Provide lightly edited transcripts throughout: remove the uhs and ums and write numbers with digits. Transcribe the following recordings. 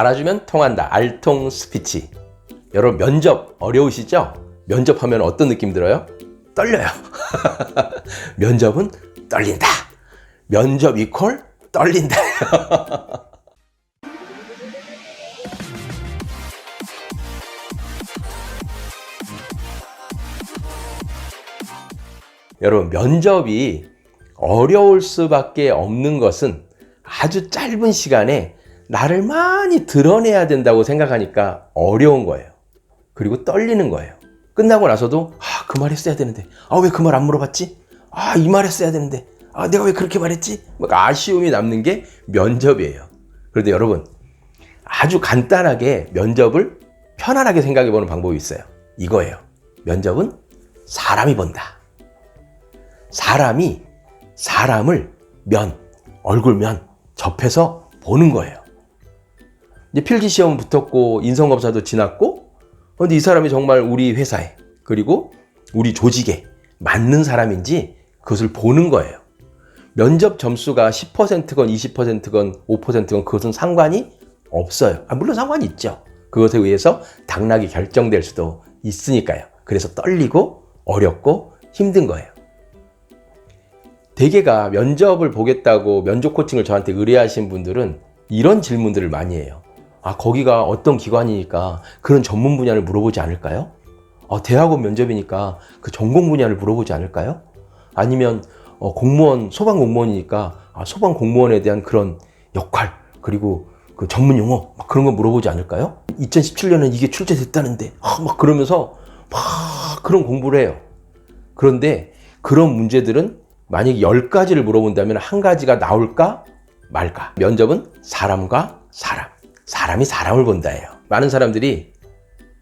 알아주면 통한다. 알통 스피치. 여러분 면접 어려우시죠? 면접하면 어떤 느낌 들어요? 떨려요. 면접은 떨린다. 면접 이퀄 떨린다. 여러분 면접이 어려울 수밖에 없는 것은 아주 짧은 시간에 나를 많이 드러내야 된다고 생각하니까 어려운 거예요. 그리고 떨리는 거예요. 끝나고 나서도 그 말 했어야 되는데 왜 그 말 안 물어봤지? 이 말 했어야 되는데 내가 왜 그렇게 말했지? 아쉬움이 남는 게 면접이에요. 그런데 여러분 아주 간단하게 면접을 편안하게 생각해 보는 방법이 있어요. 이거예요. 면접은 사람이 본다. 사람이 사람을 얼굴면 접해서 보는 거예요. 이제 필기시험 붙었고 인성검사도 지났고 근데 이 사람이 정말 우리 회사에 그리고 우리 조직에 맞는 사람인지 그것을 보는 거예요. 면접 점수가 10%건 20%건 5%건 그것은 상관이 없어요. 물론 상관이 있죠. 그것에 의해서 당락이 결정될 수도 있으니까요. 그래서 떨리고 어렵고 힘든 거예요. 대개가 면접을 보겠다고 면접 코칭을 저한테 의뢰하신 분들은 이런 질문들을 많이 해요. 거기가 어떤 기관이니까 그런 전문 분야를 물어보지 않을까요? 대학원 면접이니까 그 전공 분야를 물어보지 않을까요? 아니면 공무원, 소방 공무원이니까 소방 공무원에 대한 그런 역할 그리고 그 전문 용어 그런 거 물어보지 않을까요? 2017년에 이게 출제됐다는데 그러면서 그런 공부를 해요. 그런데 그런 문제들은 만약에 10가지를 물어본다면 한 가지가 나올까 말까. 면접은 사람과 사람이 사람을 본다예요. 많은 사람들이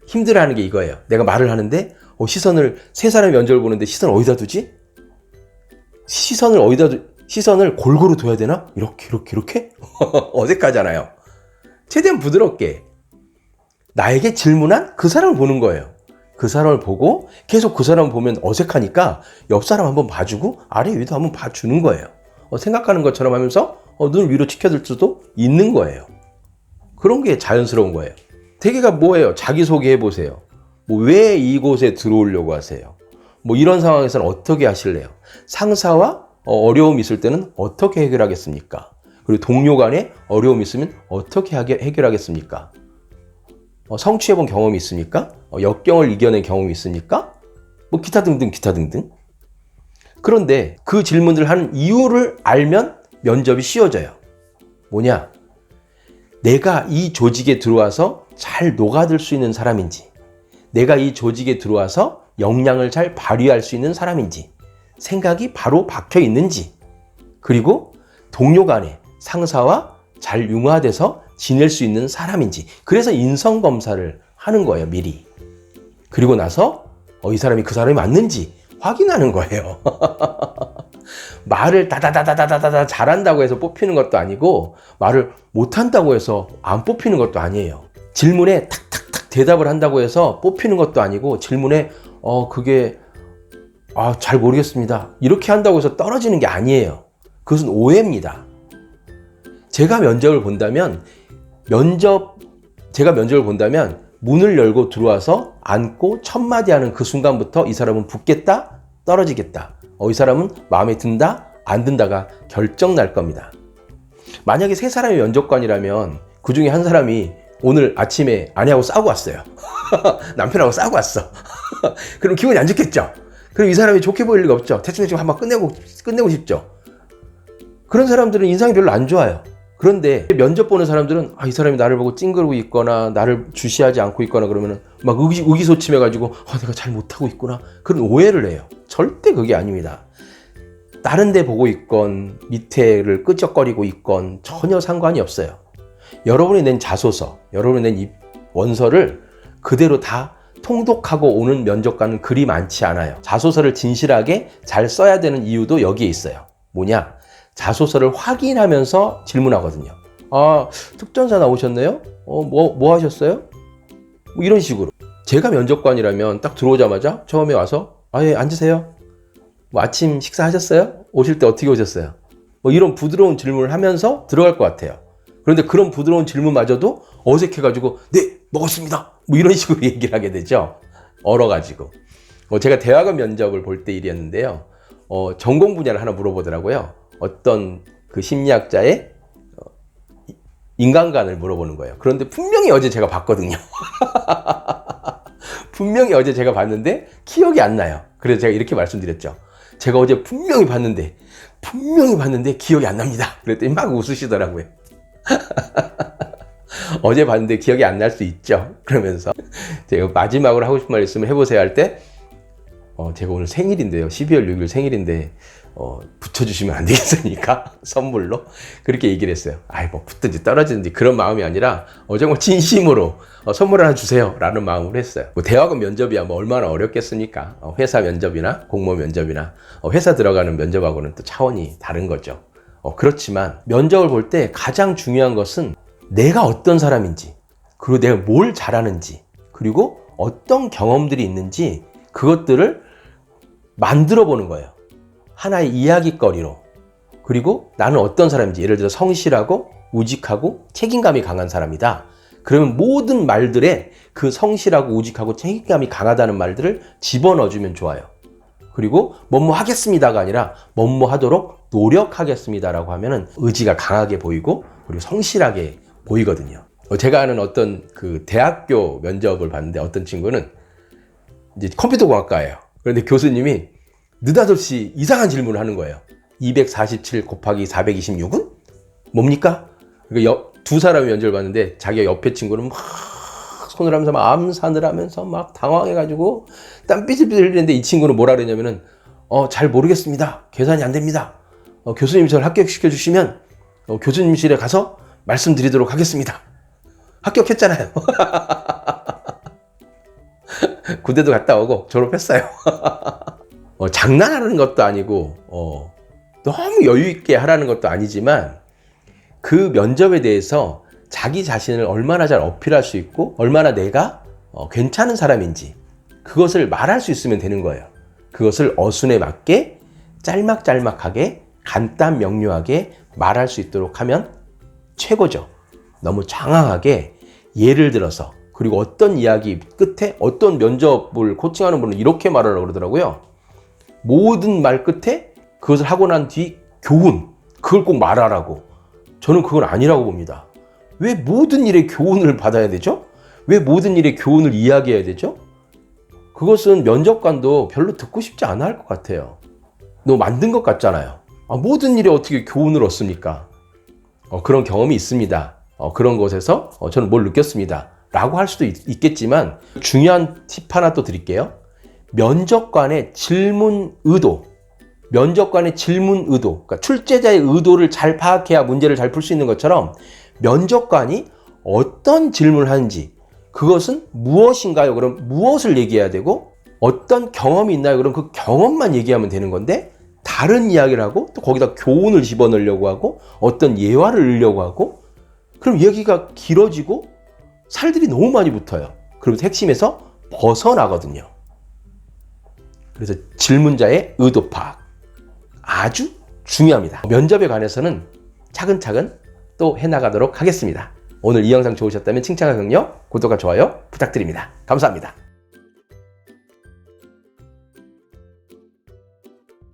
힘들어하는 게 이거예요. 내가 말을 하는데 시선을 세 사람이 면접을 보는데 시선을 어디다 두지? 시선을 골고루 둬야 되나? 이렇게? 어색하잖아요. 최대한 부드럽게 나에게 질문한 그 사람을 보는 거예요. 그 사람을 보고 계속 그 사람을 보면 어색하니까 옆 사람 한번 봐주고 아래 위도 한번 봐주는 거예요. 생각하는 것처럼 하면서 눈을 위로 치켜들 수도 있는 거예요. 그런 게 자연스러운 거예요. 대개가 뭐예요? 자기소개해 보세요. 왜 이곳에 들어오려고 하세요? 이런 상황에서는 어떻게 하실래요? 상사와 어려움이 있을 때는 어떻게 해결하겠습니까? 그리고 동료 간에 어려움이 있으면 어떻게 해결하겠습니까? 성취해본 경험이 있습니까? 역경을 이겨낸 경험이 있습니까? 기타 등등. 그런데 그 질문들을 하는 이유를 알면 면접이 쉬워져요. 뭐냐? 내가 이 조직에 들어와서 잘 녹아들 수 있는 사람인지, 내가 이 조직에 들어와서 역량을 잘 발휘할 수 있는 사람인지, 생각이 바로 박혀 있는지, 그리고 동료 간에 상사와 잘 융화돼서 지낼 수 있는 사람인지. 그래서 인성검사를 하는 거예요, 미리. 그리고 나서 이 사람이 그 사람이 맞는지 확인하는 거예요. 말을 다다다다다다다 잘한다고 해서 뽑히는 것도 아니고 말을 못한다고 해서 안 뽑히는 것도 아니에요. 질문에 탁탁탁 대답을 한다고 해서 뽑히는 것도 아니고 질문에 그게 잘 모르겠습니다 이렇게 한다고 해서 떨어지는 게 아니에요. 그것은 오해입니다. 제가 면접을 본다면 문을 열고 들어와서 앉고 첫 마디 하는 그 순간부터 이 사람은 붙겠다, 떨어지겠다. 이 사람은 마음에 든다, 안 든다가 결정 날 겁니다. 만약에 세 사람이 면접관이라면 그 중에 한 사람이 오늘 아침에 아내하고 싸우고 왔어요. 남편하고 싸우고 왔어. 그럼 기분이 안 좋겠죠? 그럼 이 사람이 좋게 보일 리가 없죠. 대충 한번 끝내고 싶죠. 그런 사람들은 인상이 별로 안 좋아요. 그런데 면접 보는 사람들은 이 사람이 나를 보고 찡그리고 있거나 나를 주시하지 않고 있거나 그러면은 막 의기소침해가지고 내가 잘 못하고 있구나 그런 오해를 해요. 절대 그게 아닙니다. 다른 데 보고 있건 밑에를 끄적거리고 있건 전혀 상관이 없어요. 여러분이 낸 자소서, 여러분이 낸 이 원서를 그대로 다 통독하고 오는 면접관은 그리 많지 않아요. 자소서를 진실하게 잘 써야 되는 이유도 여기에 있어요. 뭐냐? 자소서를 확인하면서 질문하거든요. 특전사 나오셨네요? 뭐 하셨어요? 이런 식으로. 제가 면접관이라면 딱 들어오자마자 처음에 와서 예, 앉으세요. 아침 식사하셨어요? 오실 때 어떻게 오셨어요? 이런 부드러운 질문을 하면서 들어갈 것 같아요. 그런데 그런 부드러운 질문마저도 어색해가지고 네 먹었습니다 뭐 이런 식으로 얘기를 하게 되죠. 얼어가지고. 제가 대학원 면접을 볼 때 일이었는데요. 전공 분야를 하나 물어보더라고요. 어떤 그 심리학자의 인간관을 물어보는 거예요. 그런데 분명히 어제 제가 봤거든요. 분명히 어제 제가 봤는데 기억이 안 나요. 그래서 제가 이렇게 말씀드렸죠. 제가 어제 분명히 봤는데 기억이 안 납니다. 그랬더니 막 웃으시더라고요. 어제 봤는데 기억이 안 날 수 있죠. 그러면서 제가 마지막으로 하고 싶은 말 있으면 해보세요 할 때 제가 오늘 생일인데요. 12월 6일 생일인데 붙여주시면 안 되겠습니까? 선물로 그렇게 얘기를 했어요. 아이 뭐 붙든지 떨어지든지 그런 마음이 아니라 정말 진심으로 선물 하나 주세요 라는 마음으로 했어요. 뭐 대학원 면접이야 뭐 얼마나 어렵겠습니까? 회사 면접이나 공무원 면접이나 회사 들어가는 면접하고는 또 차원이 다른 거죠. 그렇지만 면접을 볼 때 가장 중요한 것은 내가 어떤 사람인지, 그리고 내가 뭘 잘하는지, 그리고 어떤 경험들이 있는지 그것들을 만들어 보는 거예요. 하나의 이야기거리로. 그리고 나는 어떤 사람인지, 예를 들어 성실하고 우직하고 책임감이 강한 사람이다. 그러면 모든 말들에 그 성실하고 우직하고 책임감이 강하다는 말들을 집어넣어주면 좋아요. 그리고 뭐뭐 하겠습니다가 아니라 뭐뭐 하도록 노력하겠습니다라고 하면은 의지가 강하게 보이고 그리고 성실하게 보이거든요. 제가 아는 어떤 그 대학교 면접을 봤는데 어떤 친구는 이제 컴퓨터공학과예요. 그런데 교수님이 느닷없이 이상한 질문을 하는 거예요. 247 곱하기 426은 뭡니까? 그러니까 두 사람이 면접을 봤는데 자기가 옆에 친구는 막 손을 하면서 막 암산을 하면서 막 당황해가지고 땀 삐질삐질 흘리는데 이 친구는 뭐라 그러냐면은 잘 모르겠습니다. 계산이 안 됩니다. 교수님이 저를 합격시켜 주시면 교수님실에 가서 말씀드리도록 하겠습니다. 합격했잖아요. 군대도 갔다 오고 졸업했어요. 장난하는 것도 아니고 너무 여유 있게 하라는 것도 아니지만 그 면접에 대해서 자기 자신을 얼마나 잘 어필할 수 있고 얼마나 내가 괜찮은 사람인지 그것을 말할 수 있으면 되는 거예요. 그것을 어순에 맞게 짤막짤막하게 간단 명료하게 말할 수 있도록 하면 최고죠. 너무 장황하게 예를 들어서 그리고 어떤 이야기 끝에 어떤 면접을 코칭하는 분은 이렇게 말하라고 그러더라고요. 모든 말 끝에 그것을 하고 난 뒤 교훈, 그걸 꼭 말하라고. 저는 그건 아니라고 봅니다. 왜 모든 일에 교훈을 받아야 되죠? 왜 모든 일에 교훈을 이야기해야 되죠? 그것은 면접관도 별로 듣고 싶지 않아 할 것 같아요. 너 만든 것 같잖아요. 모든 일에 어떻게 교훈을 얻습니까? 그런 경험이 있습니다. 그런 곳에서 저는 뭘 느꼈습니다. 라고 할 수도 있겠지만 중요한 팁 하나 또 드릴게요. 면접관의 질문 의도, 그러니까 출제자의 의도를 잘 파악해야 문제를 잘 풀 수 있는 것처럼 면접관이 어떤 질문을 하는지 그것은 무엇인가요? 그럼 무엇을 얘기해야 되고 어떤 경험이 있나요? 그럼 그 경험만 얘기하면 되는 건데 다른 이야기를 하고 또 거기다 교훈을 집어넣으려고 하고 어떤 예화를 넣으려고 하고 그럼 이야기가 길어지고 살들이 너무 많이 붙어요. 그러면서 핵심에서 벗어나거든요. 그래서 질문자의 의도 파악 아주 중요합니다. 면접에 관해서는 차근차근 또 해나가도록 하겠습니다. 오늘 이 영상 좋으셨다면 칭찬과 격려, 구독과 좋아요 부탁드립니다. 감사합니다.